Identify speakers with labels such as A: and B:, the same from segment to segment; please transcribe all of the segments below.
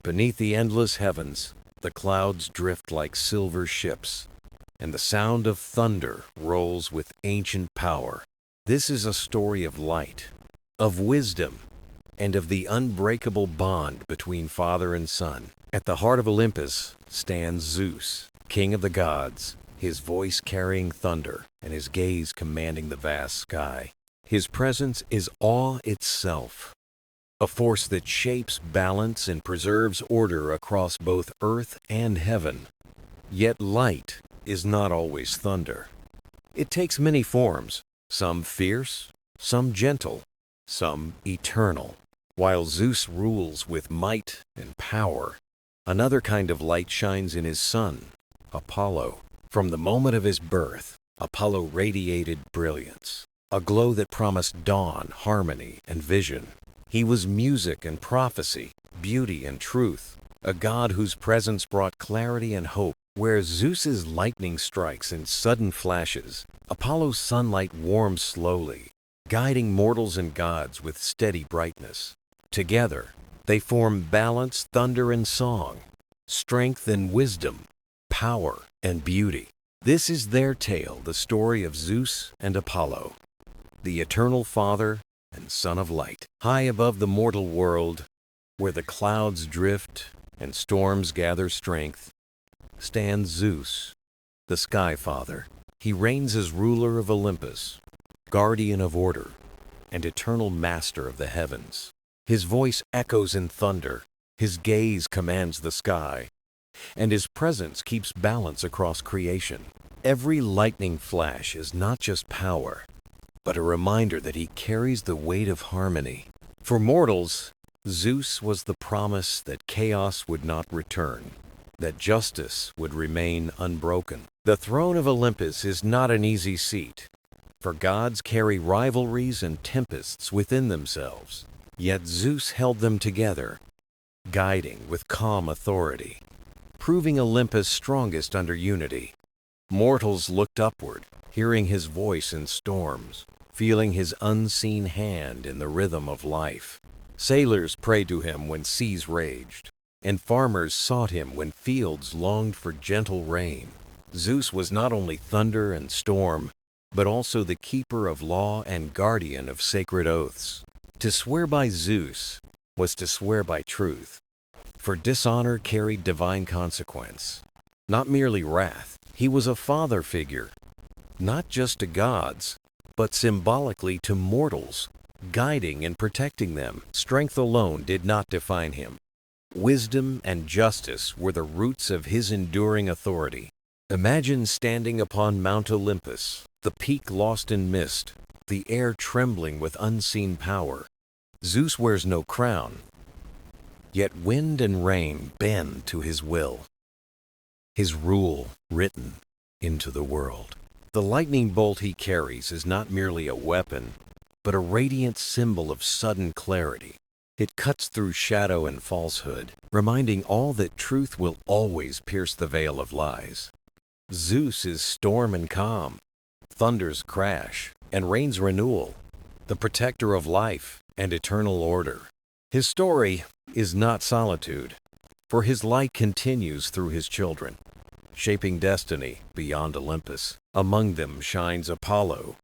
A: Beneath the endless heavens, the clouds drift like silver ships, and the sound of thunder rolls with ancient power. This is a story of light, of wisdom, and of the unbreakable bond between father and son. At the heart of Olympus stands Zeus, king of the gods, his voice carrying thunder and his gaze commanding the vast sky. His presence is awe itself, a force that shapes balance and preserves order across both earth and heaven. Yet light is not always thunder. It takes many forms, some fierce, some gentle, some eternal. While Zeus rules with might and power, another kind of light shines in his son, Apollo. From the moment of his birth, Apollo radiated brilliance, a glow that promised dawn, harmony, and vision. He was music and prophecy, beauty and truth, a god whose presence brought clarity and hope. Where Zeus's lightning strikes in sudden flashes, Apollo's sunlight warms slowly, guiding mortals and gods with steady brightness. Together, they form balance, thunder, and song, strength and wisdom, power and beauty. This is their tale, the story of Zeus and Apollo, the eternal father and son of light. High above the mortal world, where the clouds drift and storms gather strength, stands Zeus, the Sky Father. He reigns as ruler of Olympus, guardian of order, and eternal master of the heavens. His voice echoes in thunder, his gaze commands the sky, and his presence keeps balance across creation. Every lightning flash is not just power, but a reminder that he carries the weight of harmony. For mortals, Zeus was the promise that chaos would not return, that justice would remain unbroken. The throne of Olympus is not an easy seat, for gods carry rivalries and tempests within themselves. Yet Zeus held them together, guiding with calm authority, proving Olympus strongest under unity. Mortals looked upward, hearing his voice in storms, feeling his unseen hand in the rhythm of life. Sailors prayed to him when seas raged, and farmers sought him when fields longed for gentle rain. Zeus was not only thunder and storm, but also the keeper of law and guardian of sacred oaths. To swear by Zeus was to swear by truth, for dishonor carried divine consequence, not merely wrath. He was a father figure, not just to gods, but symbolically to mortals, guiding and protecting them. Strength alone did not define him. Wisdom and justice were the roots of his enduring authority. Imagine standing upon Mount Olympus, the peak lost in mist, the air trembling with unseen power. Zeus wears no crown, yet wind and rain bend to his will, his rule written into the world. The lightning bolt he carries is not merely a weapon, but a radiant symbol of sudden clarity. It cuts through shadow and falsehood, reminding all that truth will always pierce the veil of lies. Zeus is storm and calm, thunder's crash, and rain's renewal, the protector of life and eternal order. His story is not solitude, for his light continues through his children, shaping destiny beyond Olympus. Among them shines Apollo,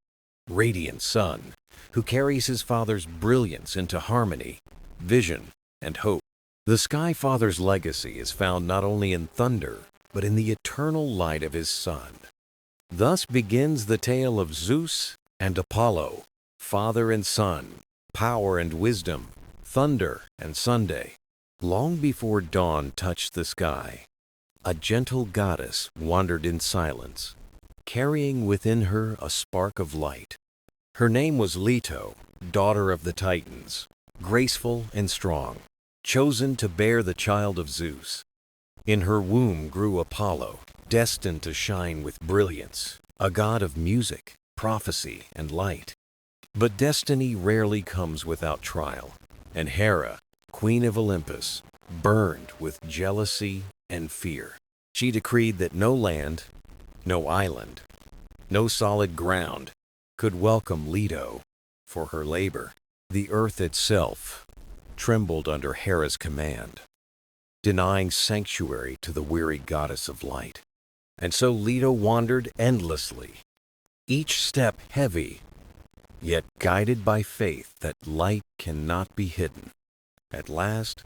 A: radiant sun, who carries his father's brilliance into harmony, vision, and hope. The Sky Father's legacy is found not only in thunder, but in the eternal light of his son. Thus begins the tale of Zeus and Apollo, father and son, power and wisdom, thunder and Sunday. Long before dawn touched the sky, a gentle goddess wandered in silence, carrying within her a spark of light. Her name was Leto, daughter of the Titans, graceful and strong, chosen to bear the child of Zeus. In her womb grew Apollo, destined to shine with brilliance, a god of music, prophecy, and light. But destiny rarely comes without trial, and Hera, queen of Olympus, burned with jealousy and fear. She decreed that no land, no island, no solid ground could welcome Leto for her labor. The earth itself trembled under Hera's command. denying sanctuary to the weary goddess of light. And so Leto wandered endlessly, each step heavy, yet guided by faith that light cannot be hidden. At last,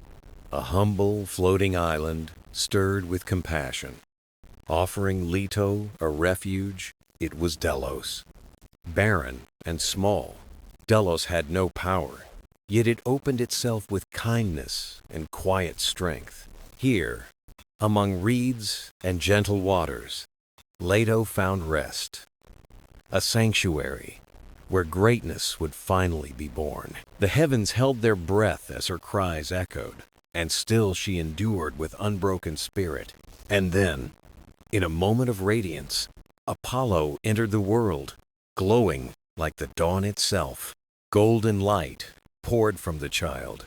A: a humble, floating island stirred with compassion. Offering Leto a refuge, it was Delos. Barren and small, Delos had no power, yet it opened itself with kindness and quiet strength. Here, among reeds and gentle waters, Leto found rest, a sanctuary where greatness would finally be born. The heavens held their breath as her cries echoed, and still she endured with unbroken spirit. And then, in a moment of radiance, Apollo entered the world, glowing like the dawn itself. Golden light poured from the child,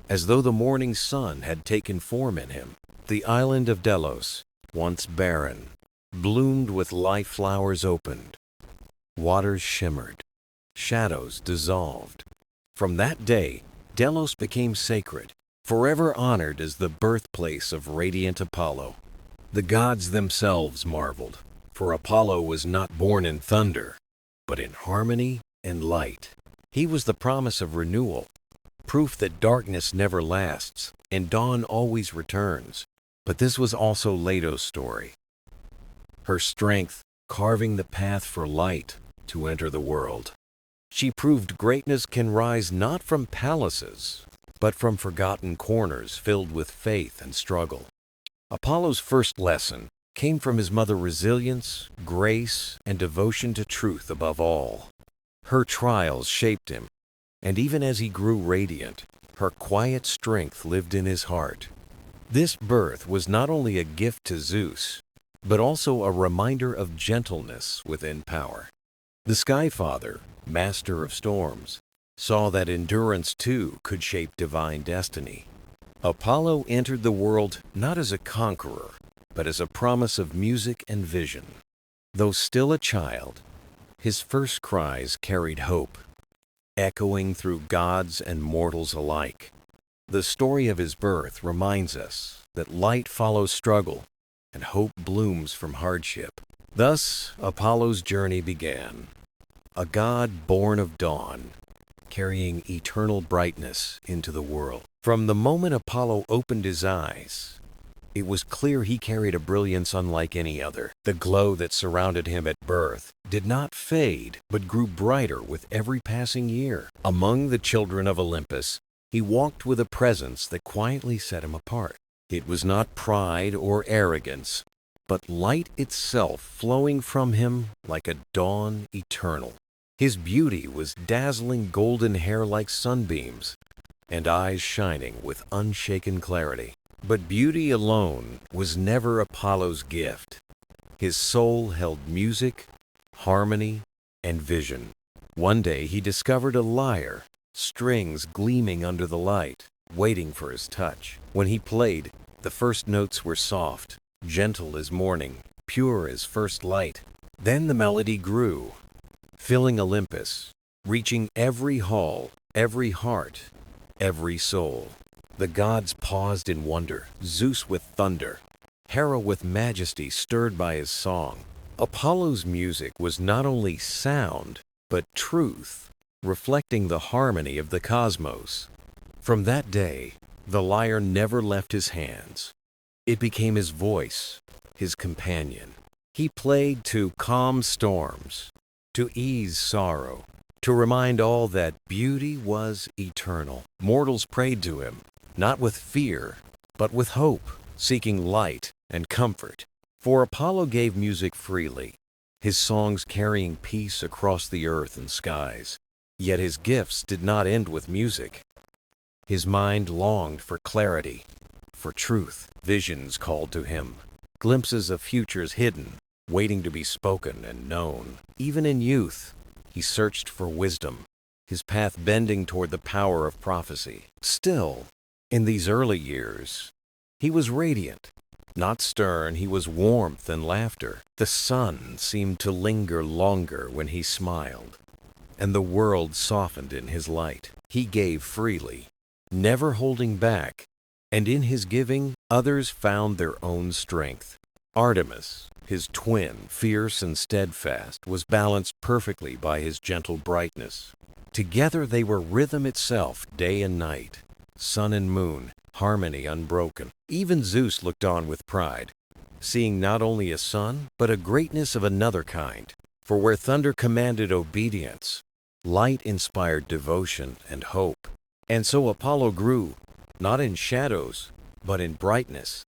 A: as though the morning sun had taken form in him. The island of Delos, once barren, bloomed with life flowers opened. Waters shimmered, shadows dissolved. From that day, Delos became sacred, forever honored as the birthplace of radiant Apollo. The gods themselves marveled, for Apollo was not born in thunder, but in harmony and light. He was the promise of renewal, proof that darkness never lasts and dawn always returns. But this was also Leto's story. Her strength carving the path for light to enter the world. She proved greatness can rise not from palaces, but from forgotten corners filled with faith and struggle. Apollo's first lesson came from his mother: resilience, grace, and devotion to truth above all. Her trials shaped him, and even as he grew radiant, her quiet strength lived in his heart. This birth was not only a gift to Zeus, but also a reminder of gentleness within power. The Sky Father, master of storms, saw that endurance too could shape divine destiny. Apollo entered the world not as a conqueror, but as a promise of music and vision. Though still a child, his first cries carried hope, echoing through gods and mortals alike. The story of his birth reminds us that light follows struggle and hope blooms from hardship. Thus, Apollo's journey began, a god born of dawn, carrying eternal brightness into the world. From the moment Apollo opened his eyes, it was clear he carried a brilliance unlike any other. The glow that surrounded him at birth did not fade, but grew brighter with every passing year. Among the children of Olympus, he walked with a presence that quietly set him apart. It was not pride or arrogance, but light itself flowing from him like a dawn eternal. His beauty was dazzling golden hair like sunbeams, and eyes shining with unshaken clarity. But beauty alone was never Apollo's gift. His soul held music, harmony, and vision. One day he discovered a lyre, strings gleaming under the light, waiting for his touch. When he played, the first notes were soft, gentle as morning, pure as first light. Then the melody grew, filling Olympus, reaching every hall, every heart, every soul. The gods paused in wonder, Zeus with thunder, Hera with majesty stirred by his song. Apollo's music was not only sound, but truth, reflecting the harmony of the cosmos. From that day, the lyre never left his hands. It became his voice, his companion. He played to calm storms, to ease sorrow, to remind all that beauty was eternal. Mortals prayed to him, not with fear, but with hope, seeking light and comfort. For Apollo gave music freely, his songs carrying peace across the earth and skies. Yet his gifts did not end with music. His mind longed for clarity, for truth. Visions called to him, glimpses of futures hidden, waiting to be spoken and known. Even in youth, he searched for wisdom, his path bending toward the power of prophecy. Still, in these early years, he was radiant. Not stern, he was warmth and laughter. The sun seemed to linger longer when he smiled, and the world softened in his light. He gave freely, never holding back, and in his giving Others found their own strength. Artemis, his twin, fierce and steadfast, was balanced perfectly by his gentle brightness. Together they were rhythm itself, day and night, sun and moon, harmony unbroken. Even Zeus looked on with pride, seeing not only a son, but a greatness of another kind. For where thunder commanded obedience, light inspired devotion and hope. And so Apollo grew, not in shadows, but in brightness,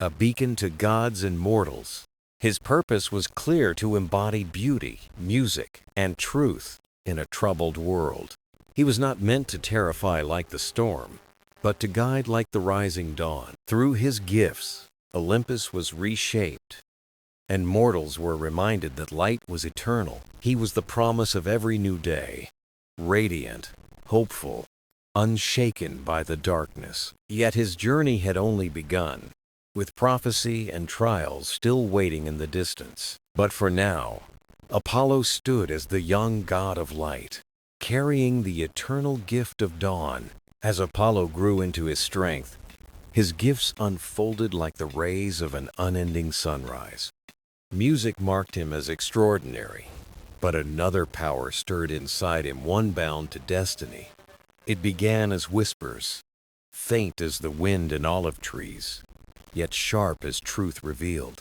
A: a beacon to gods and mortals. His purpose was clear: to embody beauty, music, and truth in a troubled world. He was not meant to terrify like the storm, but to guide like the rising dawn. Through his gifts, Olympus was reshaped, and mortals were reminded that light was eternal. He was the promise of every new day, radiant, hopeful, unshaken by the darkness. Yet his journey had only begun, with prophecy and trials still waiting in the distance. But for now, Apollo stood as the young god of light, carrying the eternal gift of dawn. As Apollo grew into his strength, his gifts unfolded like the rays of an unending sunrise. Music marked him as extraordinary, but another power stirred inside him, one bound to destiny. It began as whispers, faint as the wind in olive trees, yet sharp as truth revealed.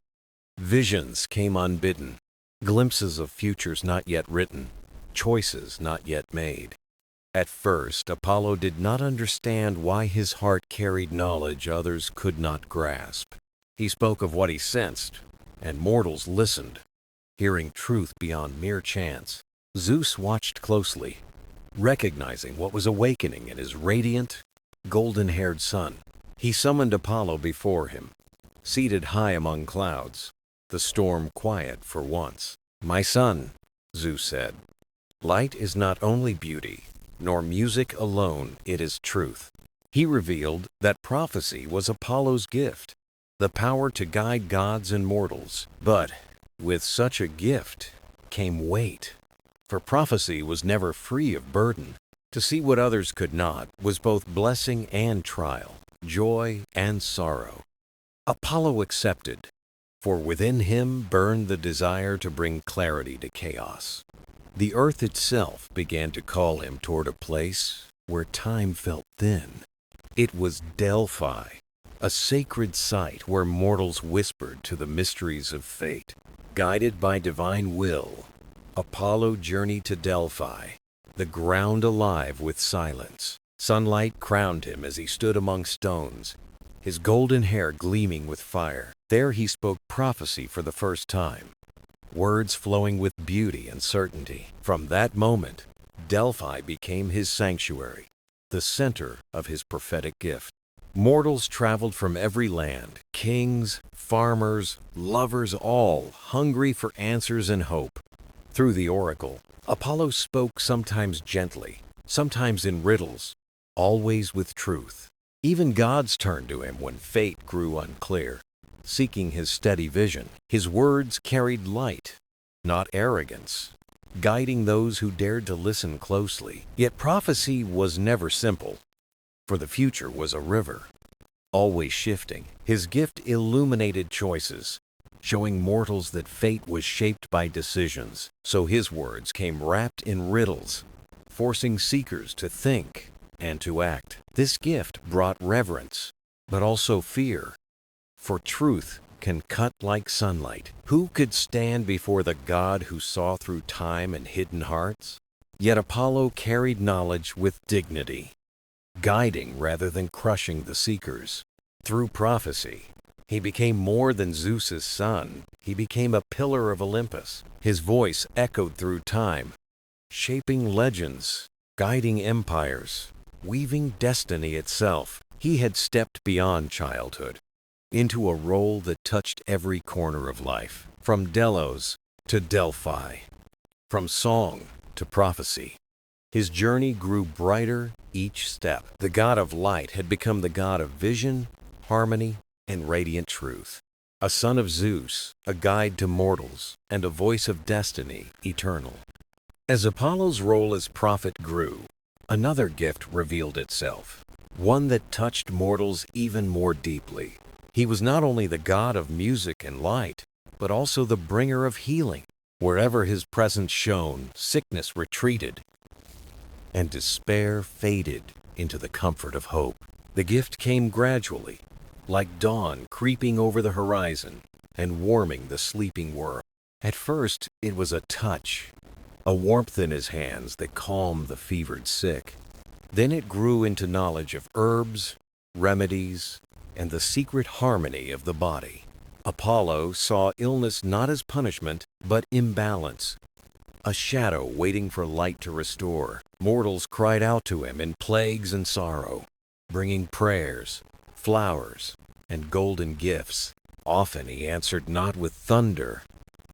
A: Visions came unbidden, glimpses of futures not yet written, choices not yet made. At first, Apollo did not understand why his heart carried knowledge others could not grasp. He spoke of what he sensed, and mortals listened, hearing truth beyond mere chance. Zeus watched closely, recognizing what was awakening in his radiant, golden-haired son. He summoned Apollo before him, seated high among clouds, the storm quiet for once. "My son," Zeus said, "light is not only beauty, nor music alone, it is truth." He revealed that prophecy was Apollo's gift, the power to guide gods and mortals. But with such a gift came weight, for prophecy was never free of burden. To see what others could not was both blessing and trial, joy and sorrow. Apollo accepted, for within him burned the desire to bring clarity to chaos. The earth itself began to call him toward a place where time felt thin. It was Delphi, a sacred site where mortals whispered to the mysteries of fate. Guided by divine will, Apollo journeyed to Delphi, the ground alive with silence. Sunlight crowned him as he stood among stones, his golden hair gleaming with fire. There he spoke prophecy for the first time, words flowing with beauty and certainty. From that moment, Delphi became his sanctuary, the center of his prophetic gift. Mortals traveled from every land, kings, farmers, lovers, all hungry for answers and hope. Through the oracle, Apollo spoke sometimes gently, sometimes in riddles, always with truth. Even gods turned to him when fate grew unclear, seeking his steady vision. His words carried light, not arrogance, guiding those who dared to listen closely. Yet prophecy was never simple, for the future was a river, always shifting. His gift illuminated choices, showing mortals that fate was shaped by decisions. So his words came wrapped in riddles, forcing seekers to think and to act. This gift brought reverence, but also fear, for truth can cut like sunlight. Who could stand before the God who saw through time and hidden hearts? Yet Apollo carried knowledge with dignity, guiding rather than crushing the seekers. Through prophecy, he became more than Zeus's son. He became a pillar of Olympus. His voice echoed through time, shaping legends, guiding empires, weaving destiny itself. He had stepped beyond childhood, into a role that touched every corner of life, from Delos to Delphi, from song to prophecy. His journey grew brighter each step. The god of light had become the god of vision, harmony, and radiant truth. A son of Zeus, a guide to mortals, and a voice of destiny eternal. As Apollo's role as prophet grew, another gift revealed itself, one that touched mortals even more deeply. He was not only the god of music and light, but also the bringer of healing. Wherever his presence shone, sickness retreated, and despair faded into the comfort of hope. The gift came gradually, like dawn creeping over the horizon and warming the sleeping world. At first, it was a touch, a warmth in his hands that calmed the fevered sick. Then it grew into knowledge of herbs, remedies, and the secret harmony of the body. Apollo saw illness not as punishment, but imbalance, a shadow waiting for light to restore. Mortals cried out to him in plagues and sorrow, bringing prayers, flowers, and golden gifts. Often he answered not with thunder,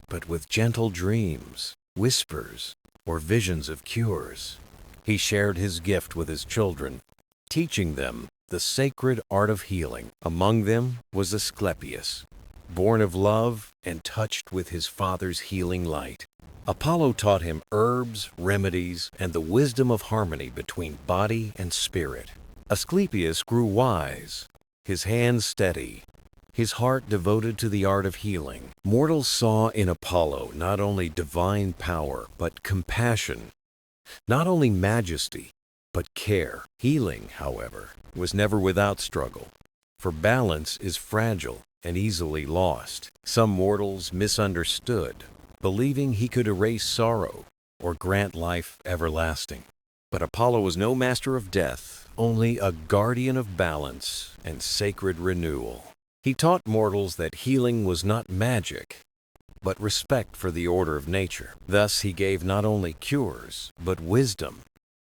A: but with gentle dreams, whispers, or visions of cures. He shared his gift with his children, teaching them the sacred art of healing. Among them was Asclepius, born of love and touched with his father's healing light. Apollo taught him herbs, remedies, and the wisdom of harmony between body and spirit. Asclepius grew wise, his hands steady, his heart devoted to the art of healing. Mortals saw in Apollo not only divine power, but compassion, not only majesty, but care. Healing, however, was never without struggle, for balance is fragile and easily lost. Some mortals misunderstood, believing he could erase sorrow or grant life everlasting. But Apollo was no master of death, only a guardian of balance and sacred renewal. He taught mortals that healing was not magic, but respect for the order of nature. Thus he gave not only cures, but wisdom,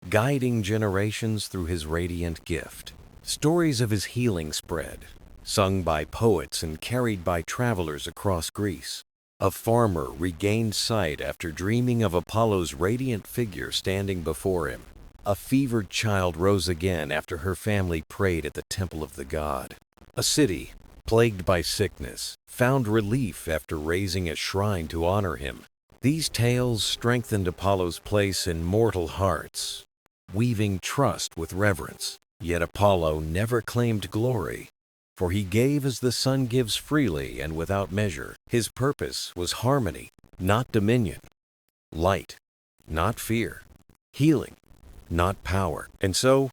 A: guiding generations through his radiant gift. Stories of his healing spread, sung by poets and carried by travelers across Greece. A farmer regained sight after dreaming of Apollo's radiant figure standing before him. A fevered child rose again after her family prayed at the temple of the god. A city, plagued by sickness, found relief after raising a shrine to honor him. These tales strengthened Apollo's place in mortal hearts, weaving trust with reverence. Yet Apollo never claimed glory, for he gave as the sun gives freely and without measure. His purpose was harmony, not dominion; light, not fear; healing, not power. And so,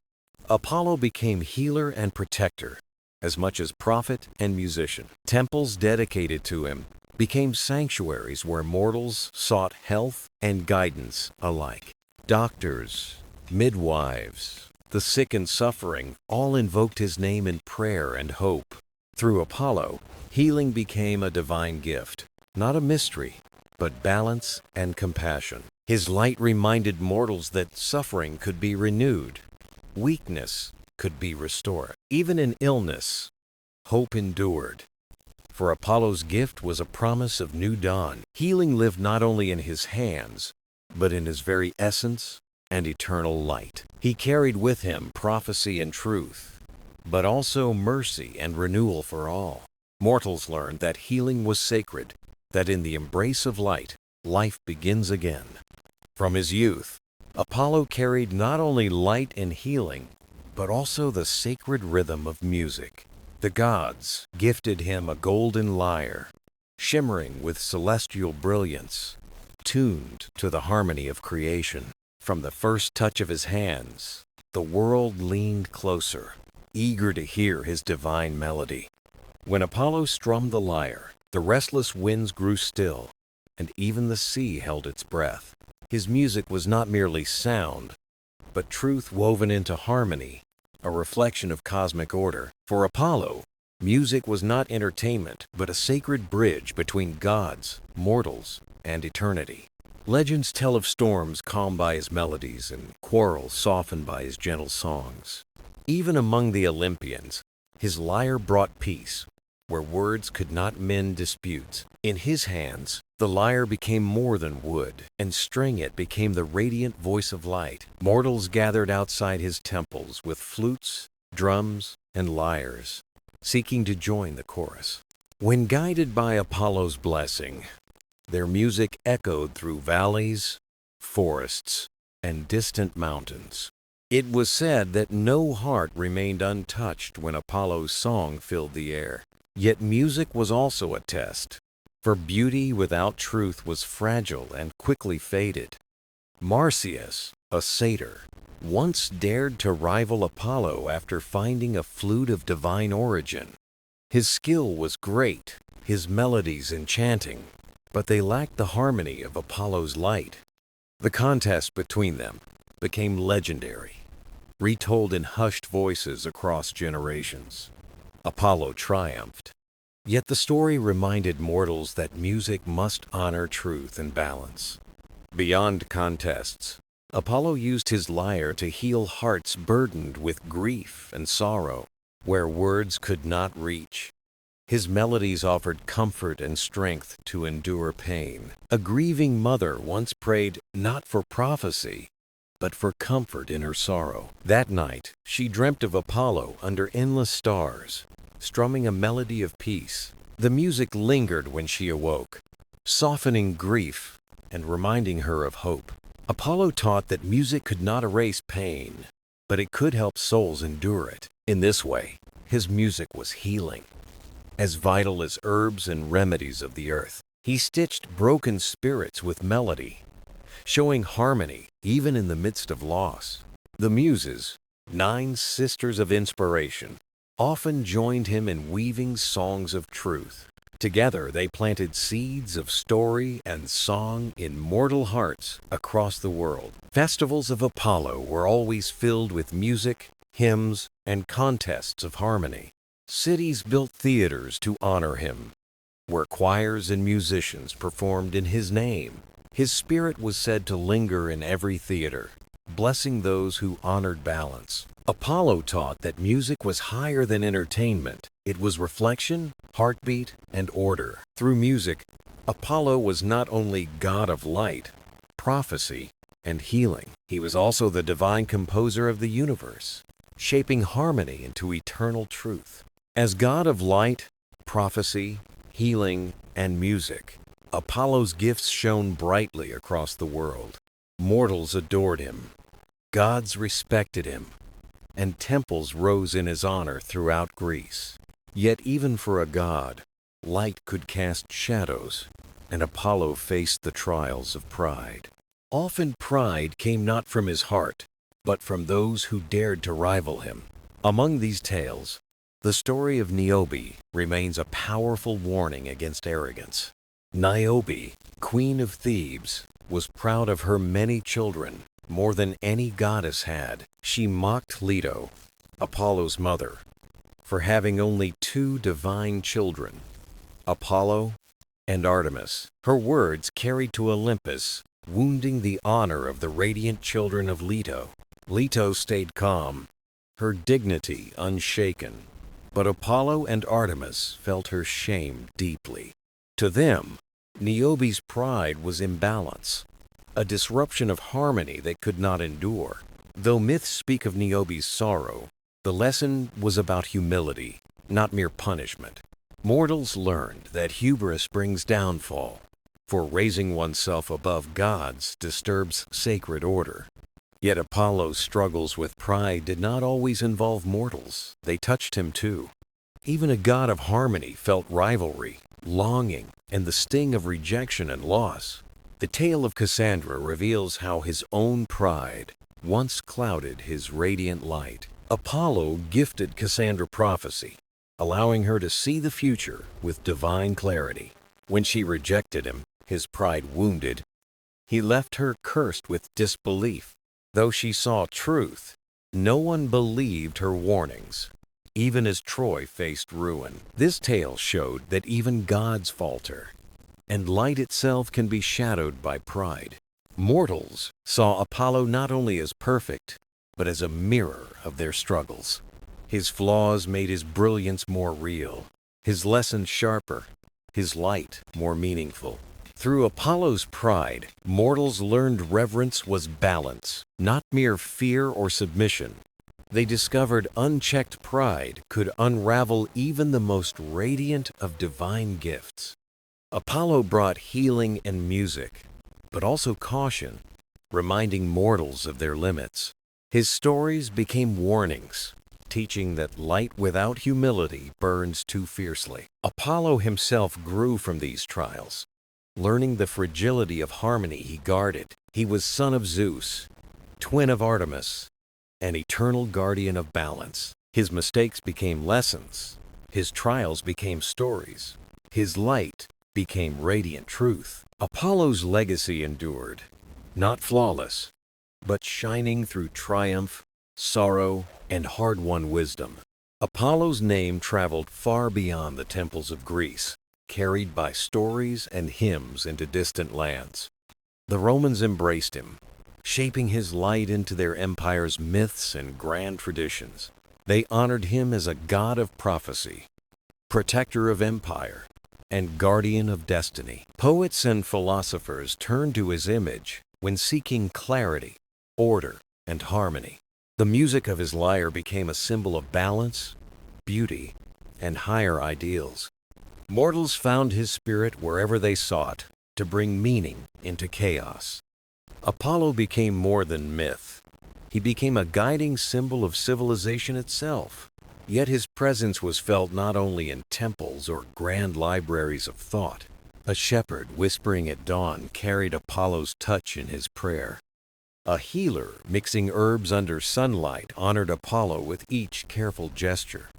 A: Apollo became healer and protector, as much as prophet and musician. Temples dedicated to him became sanctuaries where mortals sought health and guidance alike. Doctors, midwives, the sick and suffering all invoked his name in prayer and hope. Through Apollo, healing became a divine gift, not a mystery, but balance and compassion. His light reminded mortals that suffering could be renewed, weakness could be restored. Even in illness, hope endured. For Apollo's gift was a promise of new dawn. Healing lived not only in his hands, but in his very essence and eternal light. He carried with him prophecy and truth, but also mercy and renewal for all. Mortals learned that healing was sacred, that in the embrace of light, life begins again. From his youth, Apollo carried not only light and healing, but also the sacred rhythm of music. The gods gifted him a golden lyre, shimmering with celestial brilliance, tuned to the harmony of creation. From the first touch of his hands, the world leaned closer, eager to hear his divine melody. When Apollo strummed the lyre, the restless winds grew still, and even the sea held its breath. His music was not merely sound, but truth woven into harmony, a reflection of cosmic order. For Apollo, music was not entertainment, but a sacred bridge between gods, mortals, and eternity. Legends tell of storms calmed by his melodies and quarrels softened by his gentle songs. Even among the Olympians, his lyre brought peace, where words could not mend disputes. In his hands, the lyre became more than wood, and string it became the radiant voice of light. Mortals gathered outside his temples with flutes, drums, and lyres, seeking to join the chorus. When guided by Apollo's blessing, their music echoed through valleys, forests, and distant mountains. It was said that no heart remained untouched when Apollo's song filled the air. Yet music was also a test, for beauty without truth was fragile and quickly faded. Marsyas, a satyr, once dared to rival Apollo after finding a flute of divine origin. His skill was great, his melodies enchanting, but they lacked the harmony of Apollo's light. The contest between them became legendary, retold in hushed voices across generations. Apollo triumphed. Yet the story reminded mortals that music must honor truth and balance. Beyond contests, Apollo used his lyre to heal hearts burdened with grief and sorrow, where words could not reach. His melodies offered comfort and strength to endure pain. A grieving mother once prayed not for prophecy, but for comfort in her sorrow. That night, she dreamt of Apollo under endless stars, strumming a melody of peace. The music lingered when she awoke, softening grief and reminding her of hope. Apollo taught that music could not erase pain, but it could help souls endure it. In this way, his music was healing, as vital as herbs and remedies of the earth. He stitched broken spirits with melody, showing harmony even in the midst of loss. The Muses, 9 sisters of inspiration, often joined him in weaving songs of truth. Together they planted seeds of story and song in mortal hearts across the world. Festivals of Apollo were always filled with music, hymns, and contests of harmony. Cities built theaters to honor him, where choirs and musicians performed in his name. His spirit was said to linger in every theater, blessing those who honored balance. Apollo taught that music was higher than entertainment. It was reflection, heartbeat, and order. Through music, Apollo was not only god of light, prophecy, and healing. He was also the divine composer of the universe, shaping harmony into eternal truth. As god of light, prophecy, healing, and music, Apollo's gifts shone brightly across the world. Mortals adored him, gods respected him, and temples rose in his honor throughout Greece. Yet even for a god, light could cast shadows, and Apollo faced the trials of pride. Often pride came not from his heart, but from those who dared to rival him. Among these tales, the story of Niobe remains a powerful warning against arrogance. Niobe, queen of Thebes, was proud of her many children more than any goddess had. She mocked Leto, Apollo's mother, for having only 2 divine children, Apollo and Artemis. Her words carried to Olympus, wounding the honor of the radiant children of Leto. Leto stayed calm, her dignity unshaken, but Apollo and Artemis felt her shame deeply. To them, Niobe's pride was imbalance, a disruption of harmony they could not endure. Though myths speak of Niobe's sorrow, the lesson was about humility, not mere punishment. Mortals learned that hubris brings downfall, for raising oneself above gods disturbs sacred order. Yet Apollo's struggles with pride did not always involve mortals. They touched him too. Even a god of harmony felt rivalry, longing, and the sting of rejection and loss. The tale of Cassandra reveals how his own pride once clouded his radiant light. Apollo gifted Cassandra prophecy, allowing her to see the future with divine clarity. When she rejected him, his pride wounded, he left her cursed with disbelief. Though she saw truth, no one believed her warnings, even as Troy faced ruin. This tale showed that even gods falter, and light itself can be shadowed by pride. Mortals saw Apollo not only as perfect, but as a mirror of their struggles. His flaws made his brilliance more real, his lessons sharper, his light more meaningful. Through Apollo's pride, mortals learned reverence was balance, not mere fear or submission. They discovered unchecked pride could unravel even the most radiant of divine gifts. Apollo brought healing and music, but also caution, reminding mortals of their limits. His stories became warnings, teaching that light without humility burns too fiercely. Apollo himself grew from these trials. Learning the fragility of harmony he guarded, he was son of Zeus, twin of Artemis, an eternal guardian of balance. His mistakes became lessons. His trials became stories. His light became radiant truth. Apollo's legacy endured, not flawless, but shining through triumph, sorrow, and hard-won wisdom. Apollo's name traveled far beyond the temples of Greece, carried by stories and hymns into distant lands. The Romans embraced him, shaping his light into their empire's myths and grand traditions. They honored him as a god of prophecy, protector of empire, and guardian of destiny. Poets and philosophers turned to his image when seeking clarity, order, and harmony. The music of his lyre became a symbol of balance, beauty, and higher ideals. Mortals found his spirit wherever they sought to bring meaning into chaos. Apollo became more than myth. He became a guiding symbol of civilization itself. Yet his presence was felt not only in temples or grand libraries of thought. A shepherd whispering at dawn carried Apollo's touch in his prayer. A healer mixing herbs under sunlight honored Apollo with each careful gesture.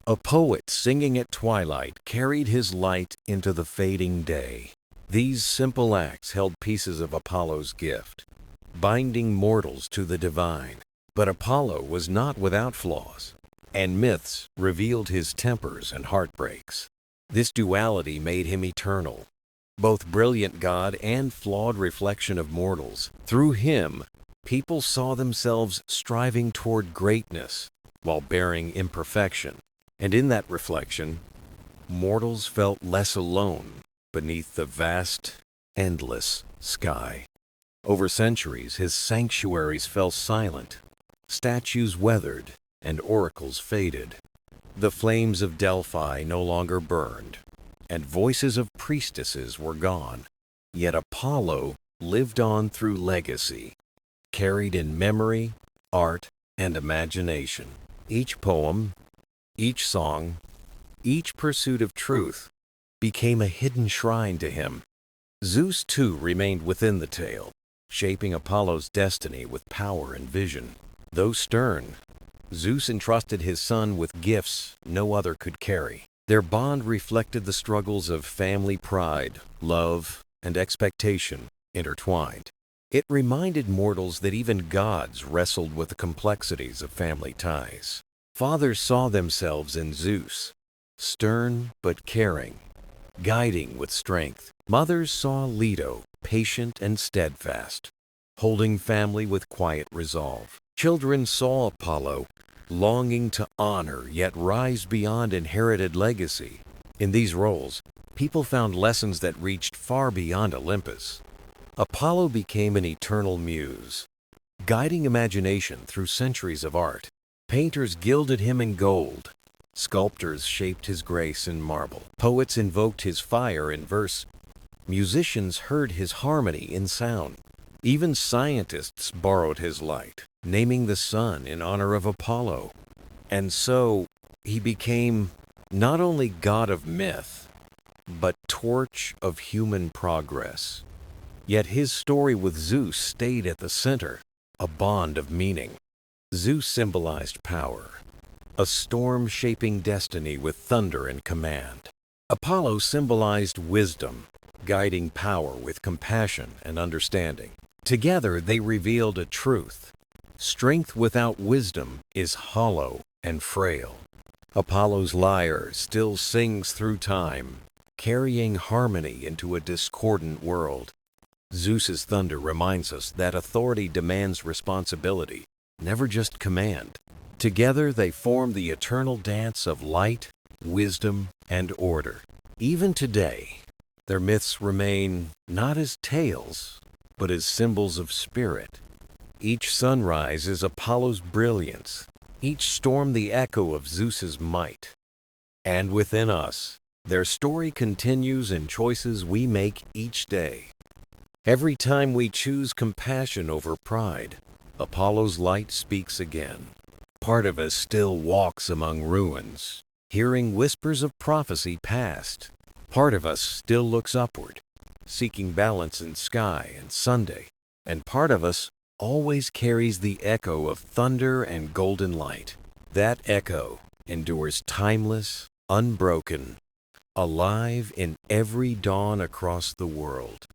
A: A poet singing at twilight carried his light into the fading day. These simple acts held pieces of Apollo's gift, binding mortals to the divine. But Apollo was not without flaws, and myths revealed his tempers and heartbreaks. This duality made him eternal, both brilliant god and flawed reflection of mortals. Through him, people saw themselves striving toward greatness while bearing imperfection. And in that reflection, mortals felt less alone beneath the vast, endless sky. Over centuries, his sanctuaries fell silent, statues weathered, and oracles faded. The flames of Delphi no longer burned, and voices of priestesses were gone. Yet Apollo lived on through legacy, carried in memory, art, and imagination. Each poem, each song, each pursuit of truth became a hidden shrine to him. Zeus, too, remained within the tale, shaping Apollo's destiny with power and vision. Though stern, Zeus entrusted his son with gifts no other could carry. Their bond reflected the struggles of family pride, love, and expectation intertwined. It reminded mortals that even gods wrestled with the complexities of family ties. Fathers saw themselves in Zeus, stern but caring, guiding with strength. Mothers saw Leto, patient and steadfast, holding family with quiet resolve. Children saw Apollo, longing to honor yet rise beyond inherited legacy. In these roles, people found lessons that reached far beyond Olympus. Apollo became an eternal muse, guiding imagination through centuries of art. Painters gilded him in gold. Sculptors shaped his grace in marble. Poets invoked his fire in verse. Musicians heard his harmony in sound. Even scientists borrowed his light, naming the sun in honor of Apollo. And so, he became not only god of myth, but torch of human progress. Yet his story with Zeus stayed at the center, a bond of meaning. Zeus symbolized power, a storm shaping destiny with thunder and command. Apollo symbolized wisdom, guiding power with compassion and understanding. Together they revealed a truth. Strength without wisdom is hollow and frail. Apollo's lyre still sings through time, carrying harmony into a discordant world. Zeus's thunder reminds us that authority demands responsibility, never just command. Together they form the eternal dance of light, wisdom, and order. Even today, their myths remain not as tales, but as symbols of spirit. Each sunrise is Apollo's brilliance, each storm the echo of Zeus's might. And within us, their story continues in choices we make each day. Every time we choose compassion over pride, Apollo's light speaks again, Part of us still walks among ruins, hearing whispers of prophecy past. Part of us still looks upward, seeking balance in sky and Sunday. And part of us always carries the echo of thunder and golden light. That echo endures timeless, unbroken, alive in every dawn across the world.